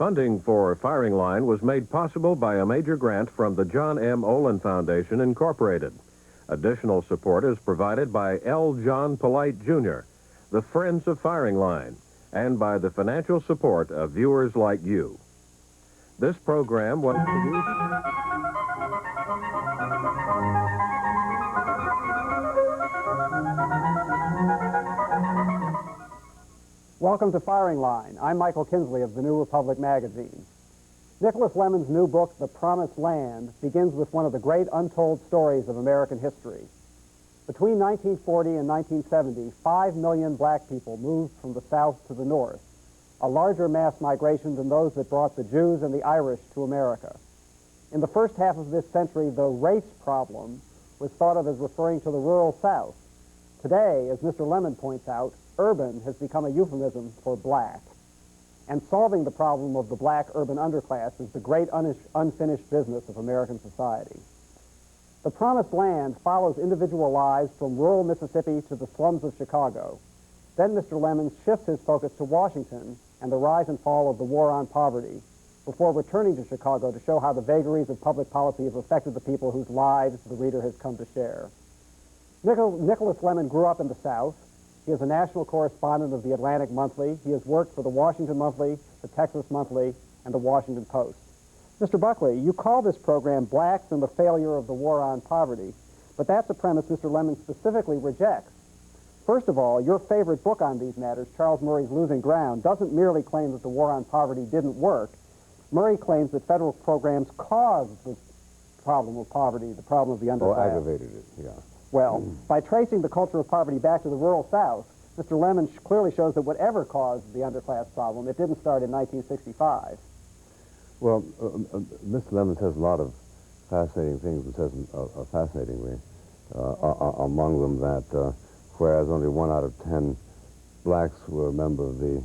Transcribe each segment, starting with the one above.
Funding for Firing Line was made possible by a major grant from the John M. Olin Foundation, Incorporated. Additional support is provided by L. John Polite, Jr., the Friends of Firing Line, and by the financial support of viewers like you. This program was produced... Welcome to Firing Line. I'm Michael Kinsley of the New Republic magazine. Nicholas Lemann's new book, The Promised Land, begins with one of the great untold stories of American history. Between 1940 and 1970, 5 million black people moved from the South to the North, a larger mass migration than those that brought the Jews and the Irish to America. In the first half of this century, the race problem was thought of as referring to the rural South. Today, as Mr. Lemann points out, urban has become a euphemism for black. And solving the problem of the black urban underclass is the great unfinished business of American society. The Promised Land follows individual lives from rural Mississippi to the slums of Chicago. Then Mr. Lemann shifts his focus to Washington and the rise and fall of the war on poverty, before returning to Chicago to show how the vagaries of public policy have affected the people whose lives the reader has come to share. Nicholas Lemann grew up in the South. He is a national correspondent of the Atlantic Monthly. He has worked for the Washington Monthly, the Texas Monthly, and the Washington Post. Mr. Buckley, you call this program Blacks and the Failure of the War on Poverty, but that's a premise Mr. Lemann specifically rejects. First of all, your favorite book on these matters, Charles Murray's Losing Ground, doesn't merely claim that the war on poverty didn't work. Murray claims that federal programs caused the problem of poverty, the problem of the underclass. Or aggravated it, yeah. Well, by tracing the culture of poverty back to the rural South, Mr. Lemann clearly shows that whatever caused the underclass problem, it didn't start in 1965. Well, Mr. Lemann says a lot of fascinating things, but says fascinatingly, among them that whereas only 1 out of 10 blacks were a member of the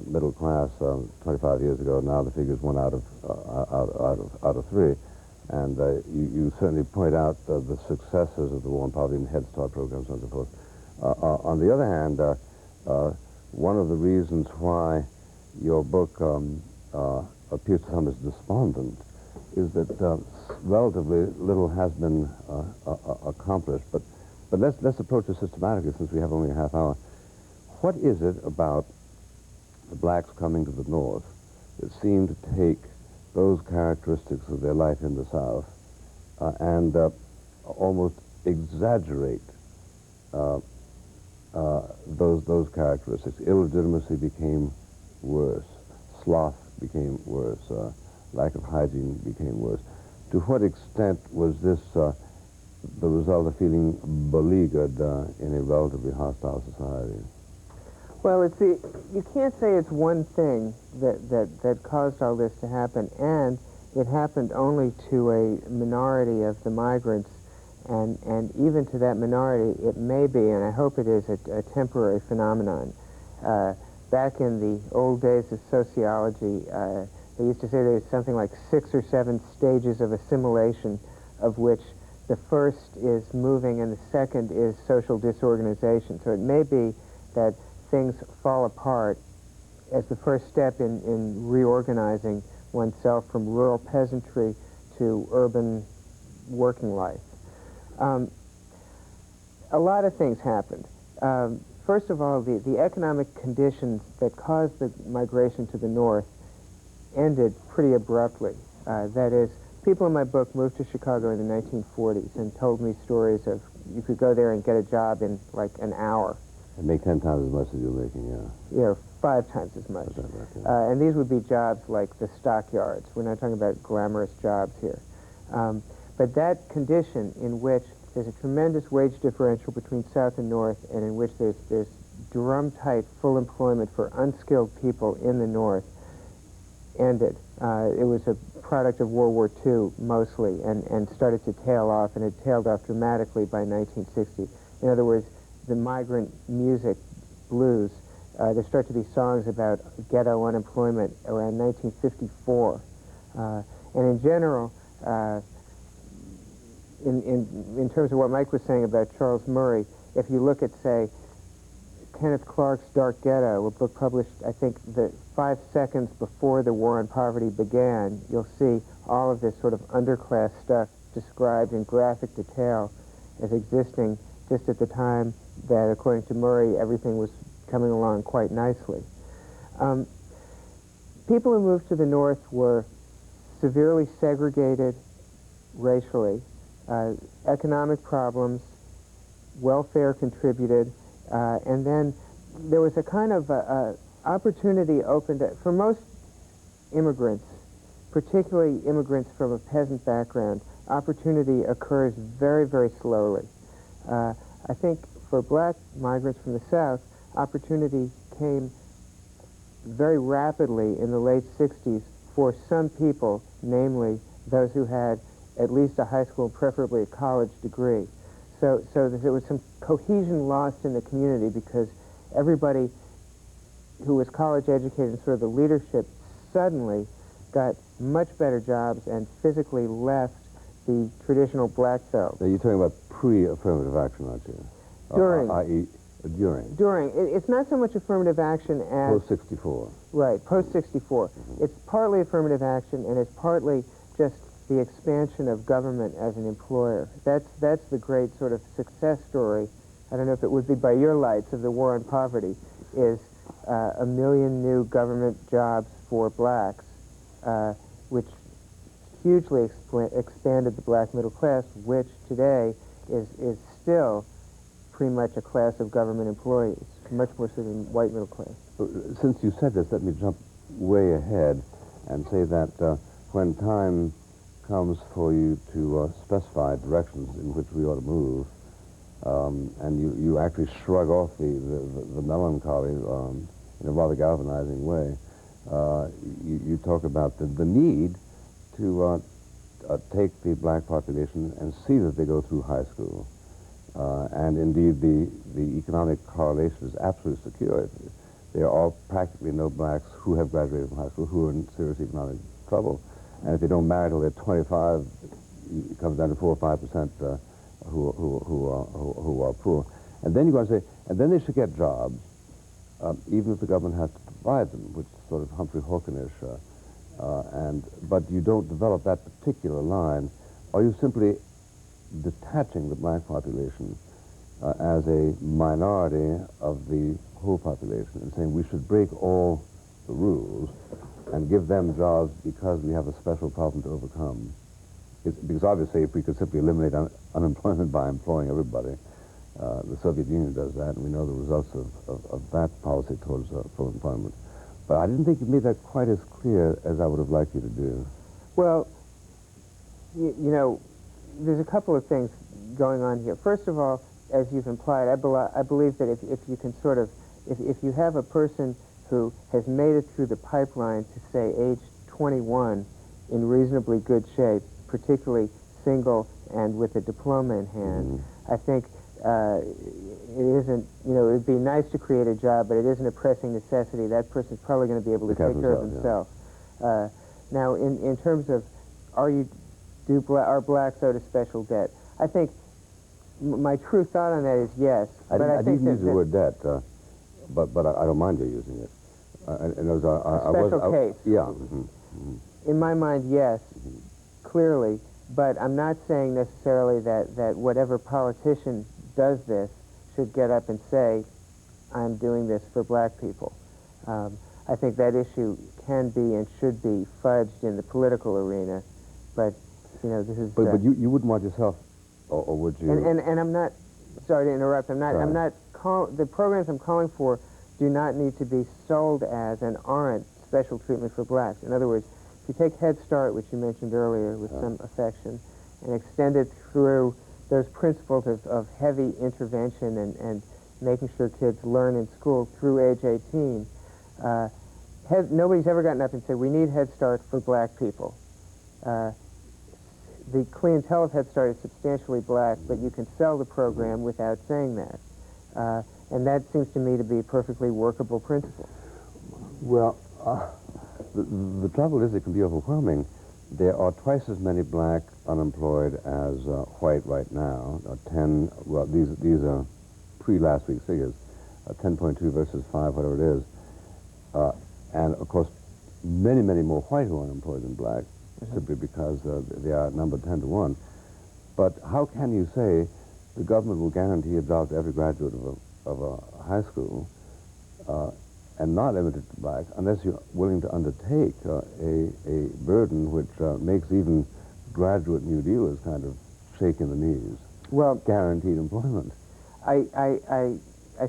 middle class 25 years ago, now the figure is 1 out of 3. And you certainly point out the successes of the war on poverty and Head Start programs and so forth. On the other hand, one of the reasons why your book appears to some as despondent is that relatively little has been accomplished. But let's approach it systematically, since we have only a half hour. What is it about the blacks coming to the North that seem to take those characteristics of their life in the South and almost exaggerate those characteristics? Illegitimacy became worse, sloth became worse, lack of hygiene became worse. To what extent was this the result of feeling beleaguered in a relatively hostile society? Well, you can't say it's one thing that caused all this to happen, and it happened only to a minority of the migrants, and even to that minority, it may be, and I hope it is, a temporary phenomenon. Back in the old days of sociology, they used to say there was something like 6 or 7 stages of assimilation, of which the first is moving and the second is social disorganization. So it may be that things fall apart as the first step in reorganizing oneself from rural peasantry to urban working life. A lot of things happened. First of all, the economic conditions that caused the migration to the North ended pretty abruptly. That is, people in my book moved to Chicago in the 1940s and told me stories of you could go there and get a job in like an hour. And make 10 times as much as you're making, yeah. Yeah, 5 times as much. And these would be jobs like the stockyards. We're not talking about glamorous jobs here. But that condition in which there's a tremendous wage differential between South and North, and in which there's drum-tight full employment for unskilled people in the North, ended. It was a product of World War II, mostly, and started to tail off, and it tailed off dramatically by 1960. In other words, the migrant music, blues, there start to be songs about ghetto unemployment around 1954. And in general, in terms of what Mike was saying about Charles Murray, if you look at, say, Kenneth Clark's Dark Ghetto, a book published, I think, 5 seconds before the War on Poverty began, you'll see all of this sort of underclass stuff described in graphic detail as existing just at the time that, according to Murray, everything was coming along quite nicely. People who moved to the North were severely segregated racially. Economic problems, welfare contributed, and then there was a kind of opportunity opened for most immigrants, particularly immigrants from a peasant background. Opportunity occurs very, very slowly. I think for black migrants from the South, opportunity came very rapidly in the late 60s for some people, namely those who had at least a high school, preferably a college degree. So there was some cohesion lost in the community because everybody who was college educated and sort of the leadership suddenly got much better jobs and physically left the traditional black belt. Now, you're talking about pre-affirmative action, aren't you? During. I.e., during. During. It's not so much affirmative action as... Post-64. Right, post-64. It's partly affirmative action, and it's partly just the expansion of government as an employer. That's the great sort of success story, I don't know if it would be by your lights, of the War on Poverty, is 1 million new government jobs for blacks, which hugely expanded the black middle class, which today is still pretty much a class of government employees, much more so than white middle class. Since you said this, let me jump way ahead and say that when time comes for you to specify directions in which we ought to move, and you actually shrug off the melancholy in a rather galvanizing way, you talk about the need to take the black population and see that they go through high school. And indeed, the economic correlation is absolutely secure. There are practically no blacks who have graduated from high school who are in serious economic trouble. And if they don't marry till they're 25, it comes down to 4 or 5% who are poor. And then you're going to say, and then they should get jobs, even if the government has to provide them, which is sort of Humphrey Hawkinish. But you don't develop that particular line. Are you simply detaching the black population as a minority of the whole population and saying we should break all the rules and give them jobs because we have a special problem to overcome? Because obviously if we could simply eliminate unemployment by employing everybody, the Soviet Union does that, and we know the results of that policy towards full employment. But I didn't think you made that quite as clear as I would have liked you to do. Well, you know, there's a couple of things going on here. First of all, as you've implied, I believe that if you can sort of, if you have a person who has made it through the pipeline to, say, age 21 in reasonably good shape, particularly single and with a diploma in hand, I think it isn't, you know, it would be nice to create a job, but it isn't a pressing necessity. That person's probably going to be able to take care of himself. Yeah. Now, in terms of, are blacks owed a special debt? I think my true thought on that is yes. I didn't use the word debt, but I don't mind you using it. A special case. Yeah. In my mind, yes, clearly, but I'm not saying necessarily that whatever politician does this should get up and say, I'm doing this for black people. I think that issue can be and should be fudged in the political arena, but, you know, this is... But you wouldn't want yourself, or would you? And I'm not, sorry to interrupt, the programs I'm calling for do not need to be sold as and aren't special treatment for blacks. In other words, if you take Head Start, which you mentioned earlier with some affection, and extend it through those principles of heavy intervention and making sure kids learn in school through age 18, nobody's ever gotten up and said, we need Head Start for black people. The clientele of Head Start is substantially black, but you can sell the program without saying that. And that seems to me to be a perfectly workable principle. Well, the trouble is it can be overwhelming. There are twice as many black unemployed as white right now. 10, well, these are pre-last week's figures. 10.2 versus 5, whatever it is. And of course, many, many more white who are unemployed than black, simply because they are numbered 10 to 1. But how can you say the government will guarantee a job to every graduate of a high school and not limited to black unless you're willing to undertake a burden which makes even graduate New Dealers kind of shake in the knees? Well, guaranteed employment. I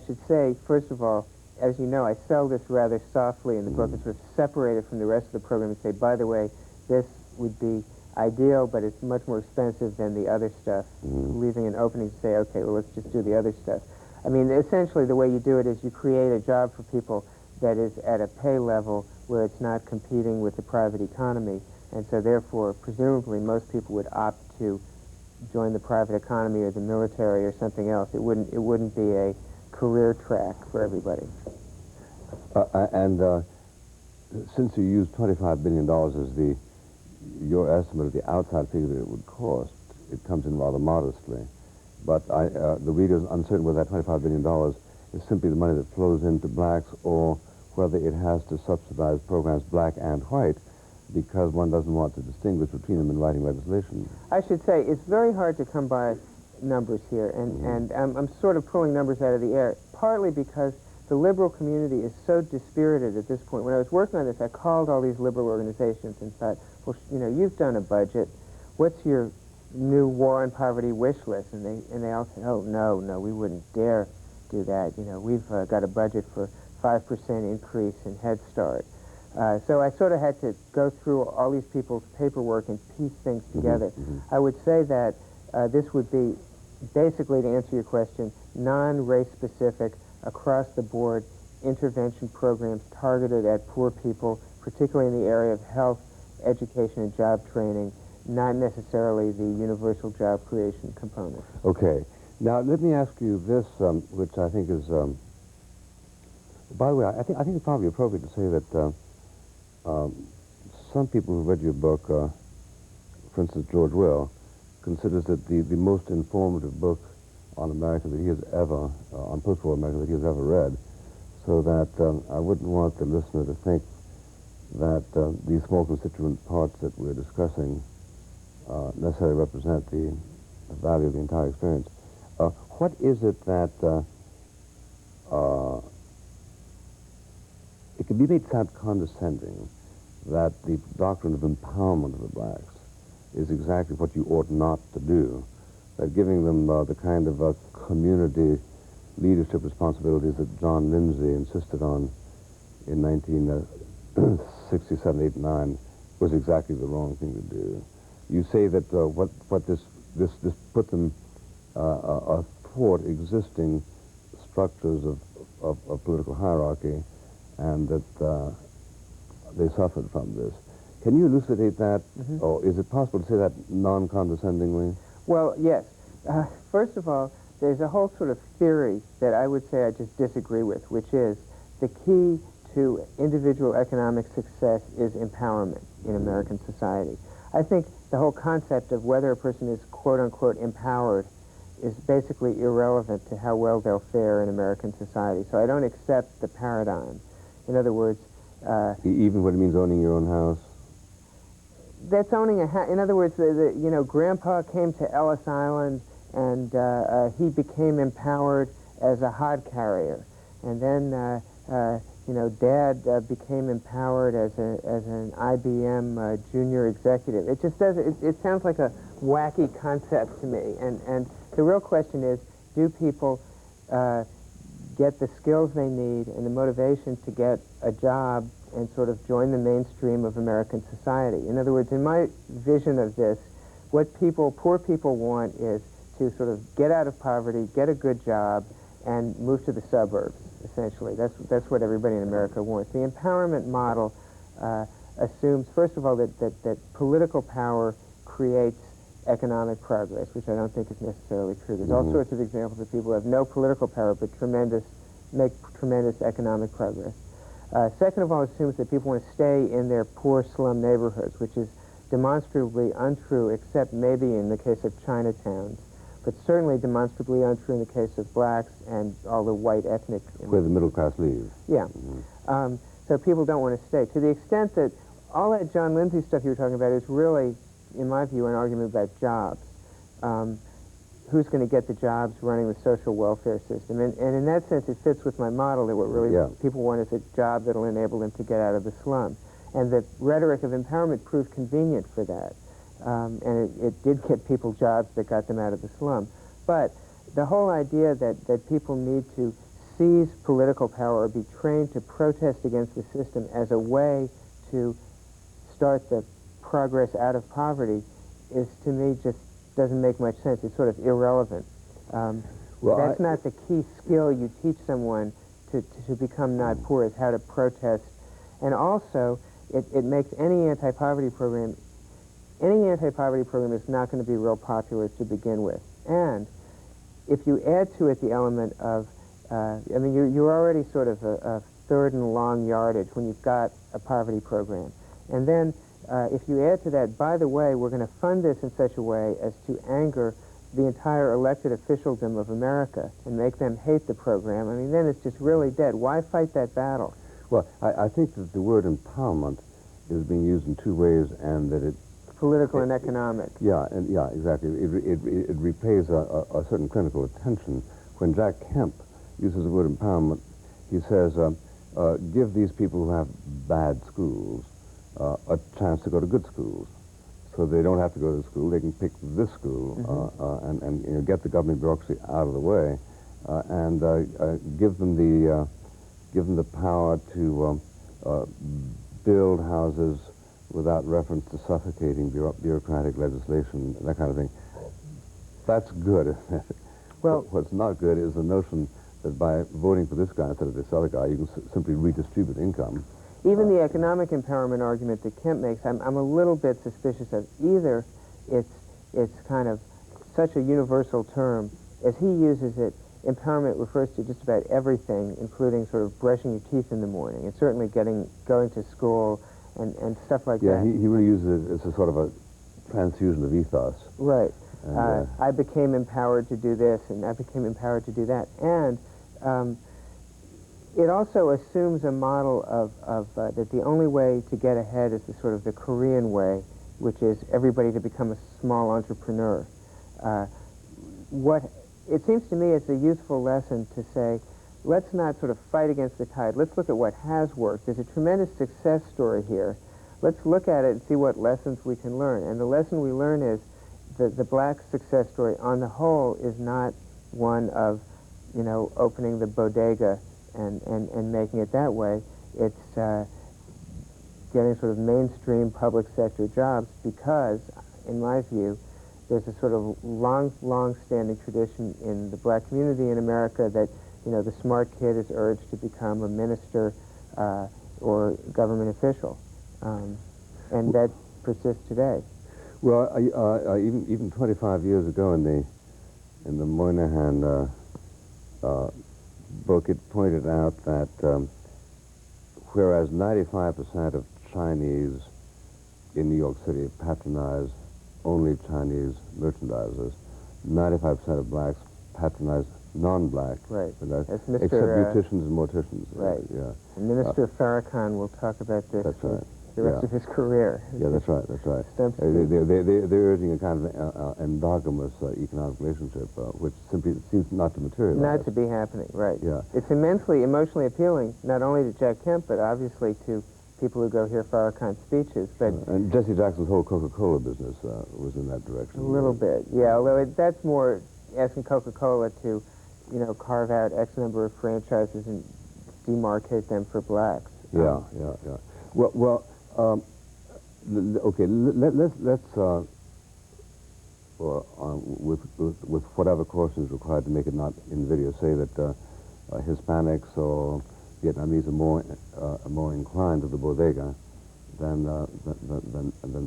should say, first of all, as you know, I sell this rather softly in the book. It's sort of separated from the rest of the program and say, by the way, this would be ideal, but it's much more expensive than the other stuff, leaving an opening to say, okay, well, let's just do the other stuff. I mean, essentially, the way you do it is you create a job for people that is at a pay level where it's not competing with the private economy, and so therefore, presumably, most people would opt to join the private economy or the military or something else. It wouldn't be a career track for everybody. Since you used $25 billion as your estimate of the outside figure that it would cost, it comes in rather modestly. But the reader's uncertain whether that $25 billion is simply the money that flows into blacks or whether it has to subsidize programs black and white, because one doesn't want to distinguish between them in writing legislation. I should say it's very hard to come by numbers here, and I'm sort of pulling numbers out of the air, partly because the liberal community is so dispirited at this point. When I was working on this, I called all these liberal organizations and thought, well, you know, you've done a budget. What's your new war on poverty wish list? And they all said, oh, no, we wouldn't dare do that. You know, we've got a budget for 5% increase in Head Start. So I sort of had to go through all these people's paperwork and piece things together. I would say that this would be, basically, to answer your question, non-race specific, across-the-board intervention programs targeted at poor people, particularly in the area of health, education, and job training, not necessarily the universal job creation component. Okay. Now, let me ask you this, which I think is... by the way, I think it's probably appropriate to say that some people who read your book, for instance, George Will, considers it the most informative book on America that he has ever, on post-war America that he has ever read, so that I wouldn't want the listener to think that these small constituent parts that we're discussing necessarily represent the value of the entire experience. What is it that it can be made sound condescending that the doctrine of empowerment of the blacks is exactly what you ought not to do, that giving them the kind of community leadership responsibilities that John Lindsay insisted on in 1967, 8, 9 was exactly the wrong thing to do. You say that what this put them athwart existing structures of political hierarchy, and that they suffered from this. Can you elucidate that, or is it possible to say that non-condescendingly? Well, yes. First of all, there's a whole sort of theory that I would say I just disagree with, which is the key to individual economic success is empowerment in American society. I think the whole concept of whether a person is quote-unquote empowered is basically irrelevant to how well they'll fare in American society. So I don't accept the paradigm. In other words... even when it means owning your own house? That's owning a house. In other words, you know, Grandpa came to Ellis Island and he became empowered as a hod carrier. And then, you know, Dad became empowered as an IBM junior executive. It just doesn't, it sounds like a wacky concept to me. And the real question is, do people get the skills they need and the motivation to get a job and sort of join the mainstream of American society? In other words, in my vision of this, what poor people want is to sort of get out of poverty, get a good job, and move to the suburbs, essentially. That's what everybody in America wants. The empowerment model assumes, first of all, that political power creates economic progress, which I don't think is necessarily true. There's all sorts of examples of people who have no political power but make tremendous economic progress. Second of all, it assumes that people want to stay in their poor slum neighborhoods, which is demonstrably untrue, except maybe in the case of Chinatowns, but certainly demonstrably untrue in the case of blacks and all the white ethnic. Where the middle class leaves. Yeah. So people don't want to stay. To the extent that all that John Lindsay stuff you were talking about is really, in my view, an argument about jobs. Who's going to get the jobs running the social welfare system? And in that sense, it fits with my model that what really people want is a job that will enable them to get out of the slum. And the rhetoric of empowerment proved convenient for that. And it did get people jobs that got them out of the slum. But the whole idea that people need to seize political power or be trained to protest against the system as a way to start the progress out of poverty is, to me, just doesn't make much sense. It's sort of irrelevant. That's not the key skill you teach someone to become not poor, is how to protest. And also, it makes any anti-poverty program is not going to be real popular to begin with. And if you add to it the element of, I mean, you're already sort of a third and long yardage when you've got a poverty program. And then if you add to that, by the way, we're going to fund this in such a way as to anger the entire elected officialdom of America and make them hate the program, I mean, then it's just really dead. Why fight that battle? Well, I think that the word empowerment is being used in two ways, and that it... Political and economic. Yeah, exactly. It repays a certain clinical attention. When Jack Kemp uses the word empowerment, he says, give these people who have bad schools a chance to go to good schools. So they don't have to go to school, they can pick this school and you know, get the government bureaucracy out of the way and give them the power to build houses without reference to suffocating bureaucratic legislation, that kind of thing. That's good, isn't it? Well, what's not good is the notion that by voting for this guy instead of this other guy, you can simply redistribute income. Even the economic empowerment argument that Kemp makes, I'm a little bit suspicious of. Either it's kind of such a universal term. As he uses it, empowerment refers to just about everything, including sort of brushing your teeth in the morning, and certainly going to school and stuff like that. Yeah, he really uses it as a sort of a transfusion of ethos. Right. I became empowered to do this, and I became empowered to do that. And it also assumes a model of that the only way to get ahead is the sort of the Korean way, which is everybody to become a small entrepreneur. It seems to me it's a useful lesson to say, let's not sort of fight against the tide. Let's look at what has worked. There's a tremendous success story here. Let's look at it and see what lessons we can learn. And the lesson we learn is that the black success story on the whole is not one of, you know, opening the bodega and making it that way. It's getting sort of mainstream public sector jobs because, in my view, there's a sort of long-standing tradition in the black community in America that, you know, the smart kid is urged to become a minister or government official, and that persists today. Well, even 25 years ago in the Moynihan book, it pointed out that whereas 95% of Chinese in New York City patronize only Chinese merchandisers, 95% of blacks patronize non-black, right? Except beauticians and morticians. Right. Yeah. And Minister Farrakhan will talk about this. That's right. The rest of his career. Yeah, that's right. That's right. They're urging a kind of endogamous economic relationship, which simply seems not to materialize. Not to be happening, right? Yeah. It's immensely emotionally appealing, not only to Jack Kemp, but obviously to people who go hear Farrakhan's speeches. But and Jesse Jackson's whole Coca-Cola business was in that direction. A little bit, yeah. Although that's more asking Coca-Cola to, you know, carve out X number of franchises and demarcate them for blacks. Yeah. Well. Okay. Let's with whatever caution is required to make it not invidious, say that Hispanics or Vietnamese are more inclined to the bodega than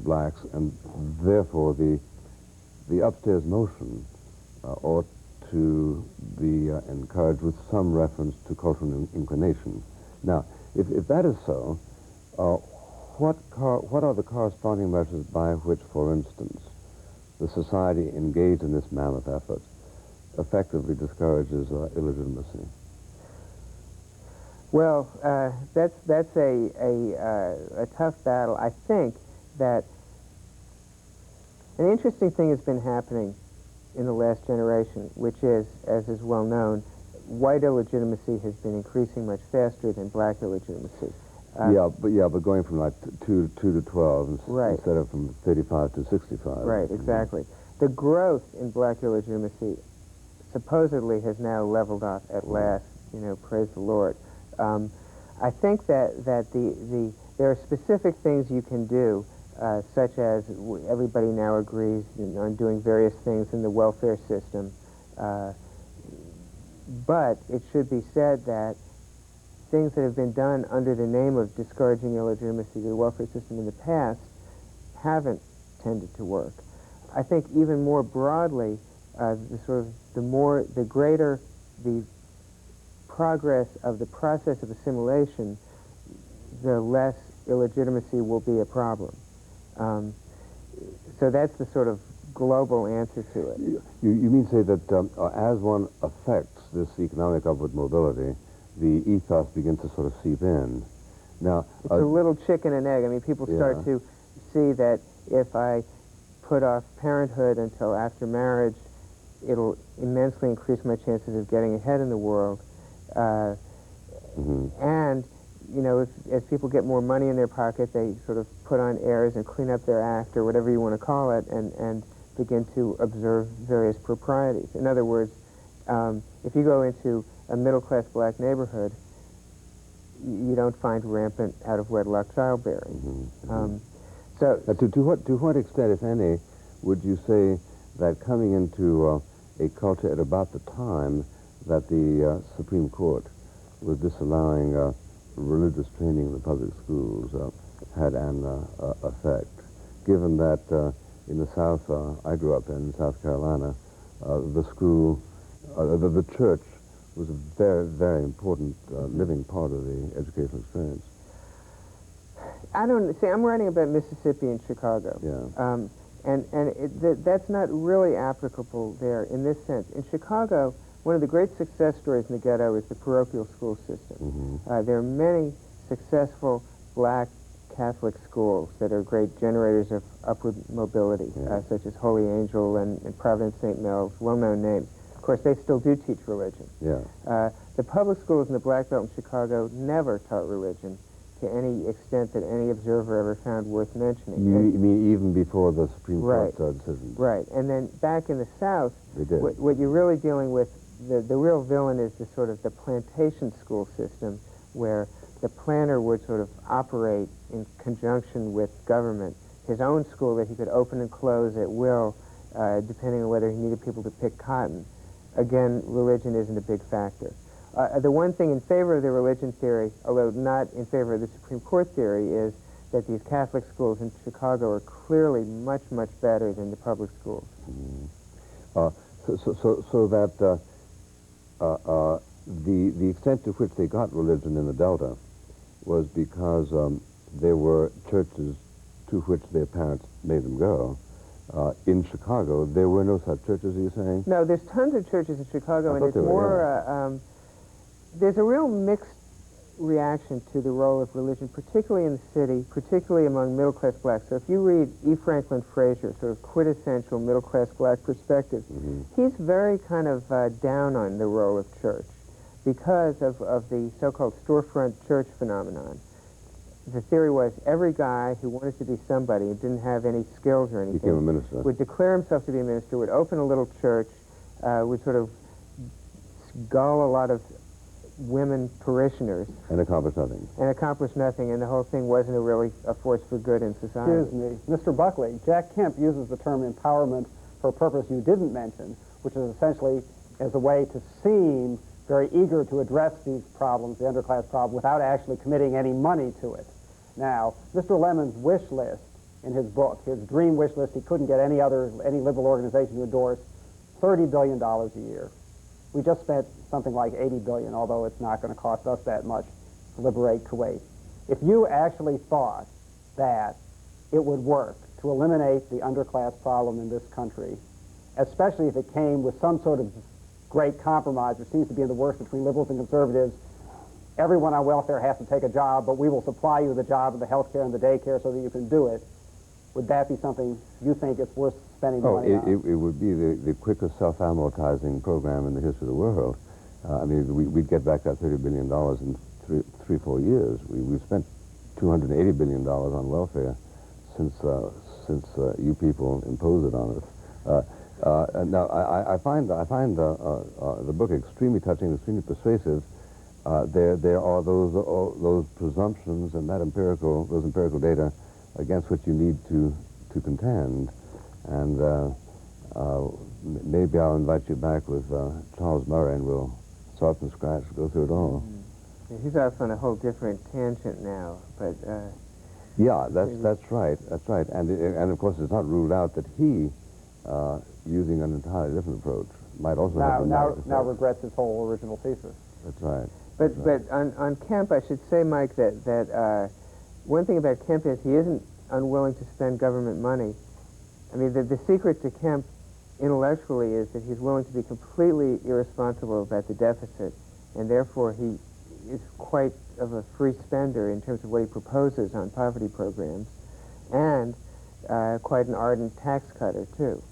blacks, and therefore the upstairs motion ought to be encouraged with some reference to cultural inclination. Now, if that is so, what are the corresponding measures by which, for instance, the society engaged in this mammoth effort effectively discourages illegitimacy? Well, that's a tough battle. I think that an interesting thing has been happening in the last generation, which is, as is well known, white illegitimacy has been increasing much faster than black illegitimacy. But going from like 2 to 12 right. instead of from 35 to 65. Right, exactly. The growth in black illegitimacy supposedly has now leveled off at last. You know, praise the Lord. I think that there are specific things you can do, such as everybody now agrees on doing various things in the welfare system. But it should be said that things that have been done under the name of discouraging illegitimacy to the welfare system in the past haven't tended to work. I think even more broadly, the greater the progress of the process of assimilation, the less illegitimacy will be a problem. So that's the sort of global answer to it. You mean to say that as one affects this economic upward mobility, the ethos begins to sort of seep in? Now, it's a little chicken and egg. I mean, people start to see that if I put off parenthood until after marriage, it'll immensely increase my chances of getting ahead in the world. And, you know, as people get more money in their pocket, they sort of put on airs and clean up their act, or whatever you want to call it, and begin to observe various proprieties. In other words, if you go into a middle-class black neighborhood, you don't find rampant out-of-wedlock childbearing. So, to what extent, if any, would you say that coming into a culture at about the time that the Supreme Court was disallowing religious training in the public schools had an effect, given that in the South, I grew up in South Carolina, the school, the church was a very, very important living part of the educational experience. I don't see. I'm writing about Mississippi and Chicago, that's not really applicable there in this sense. In Chicago, one of the great success stories in the ghetto is the parochial school system. There are many successful black Catholic schools that are great generators of upward mobility, such as Holy Angel and Providence St. Mel's, well-known names. Of course, they still do teach religion. The public schools in the Black Belt in Chicago never taught religion to any extent that any observer ever found worth mentioning. You mean even before the Supreme Court decision? Right. And then back in the South, they did. What you're really dealing with, the real villain is the sort of the plantation school system, where the planter would sort of operate in conjunction with government, his own school that he could open and close at will, depending on whether he needed people to pick cotton. Again, religion isn't a big factor. The one thing in favor of the religion theory, although not in favor of the Supreme Court theory, is that these Catholic schools in Chicago are clearly much, much better than the public schools. So that the extent to which they got religion in the Delta was because there were churches to which their parents made them go. In Chicago, there were no such churches, are you saying? No, there's tons of churches in Chicago, and it's more, there's a real mixed reaction to the role of religion, particularly in the city, particularly among middle-class blacks. So if you read E. Franklin Frazier, sort of quintessential middle-class black perspective, he's very kind of down on the role of church because of the so-called storefront church phenomenon. The theory was every guy who wanted to be somebody and didn't have any skills or anything became a minister. Would declare himself to be a minister, would open a little church, would sort of gull a lot of women parishioners. And accomplish nothing. And accomplish nothing, and the whole thing wasn't really a force for good in society. Excuse me. Mr. Buckley, Jack Kemp uses the term empowerment for a purpose you didn't mention, which is essentially as a way to seem very eager to address these problems, the underclass problem, without actually committing any money to it. Now, Mr. Lemann's wish list in his book, his dream wish list, he couldn't get any liberal organization to endorse, $30 billion a year. We just spent something like $80 billion, although it's not going to cost us that much to liberate Kuwait. If you actually thought that it would work to eliminate the underclass problem in this country, especially if it came with some sort of great compromise, which seems to be in the works between liberals and conservatives. Everyone on welfare has to take a job, but we will supply you the job and the health care and the daycare so that you can do it. Would that be something you think it's worth spending the money on? It would be the quickest self-amortizing program in the history of the world. I mean, we'd get back that $30 billion in three, 4 years. We've spent $280 billion on welfare since you people imposed it on us. Now, I find the book extremely touching, extremely persuasive. There are those presumptions and those empirical data against which you need to contend, and maybe I'll invite you back with Charles Murray, and we'll start from scratch, go through it all. Mm-hmm. He's off on a whole different tangent now, but yeah, that's right, and of course it's not ruled out that he, using an entirely different approach, might also have now regrets his whole original thesis. That's right. But on Kemp, I should say, Mike, that one thing about Kemp is he isn't unwilling to spend government money. I mean, the secret to Kemp intellectually is that he's willing to be completely irresponsible about the deficit, and therefore he is quite of a free spender in terms of what he proposes on poverty programs, and quite an ardent tax cutter, too.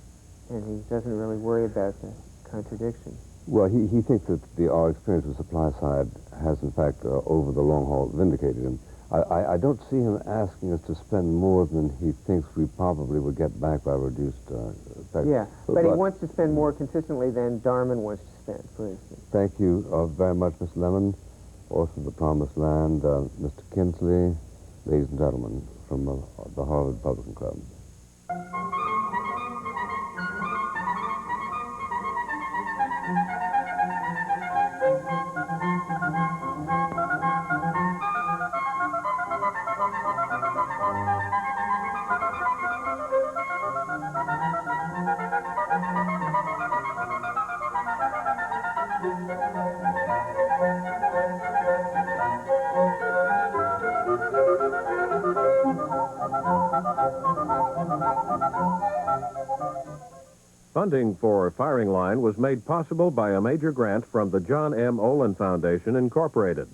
And he doesn't really worry about the contradiction. Well, he thinks that our experience with the supply side has, in fact, over the long haul, vindicated him. I don't see him asking us to spend more than he thinks we probably would get back by reduced tax. Yeah, but he wants to spend more consistently than Darman wants to spend, for instance. Thank you very much, Mr. Lemann, author of The Promised Land, Mr. Kinsley, ladies and gentlemen, from the Harvard Republican Club. Funding for Firing Line was made possible by a major grant from the John M. Olin Foundation, Incorporated.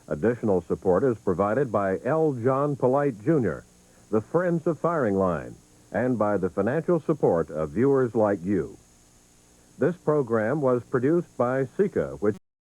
Additional support is provided by L. John Polite, Jr., the Friends of Firing Line, and by the financial support of viewers like you. This program was produced by SECA, which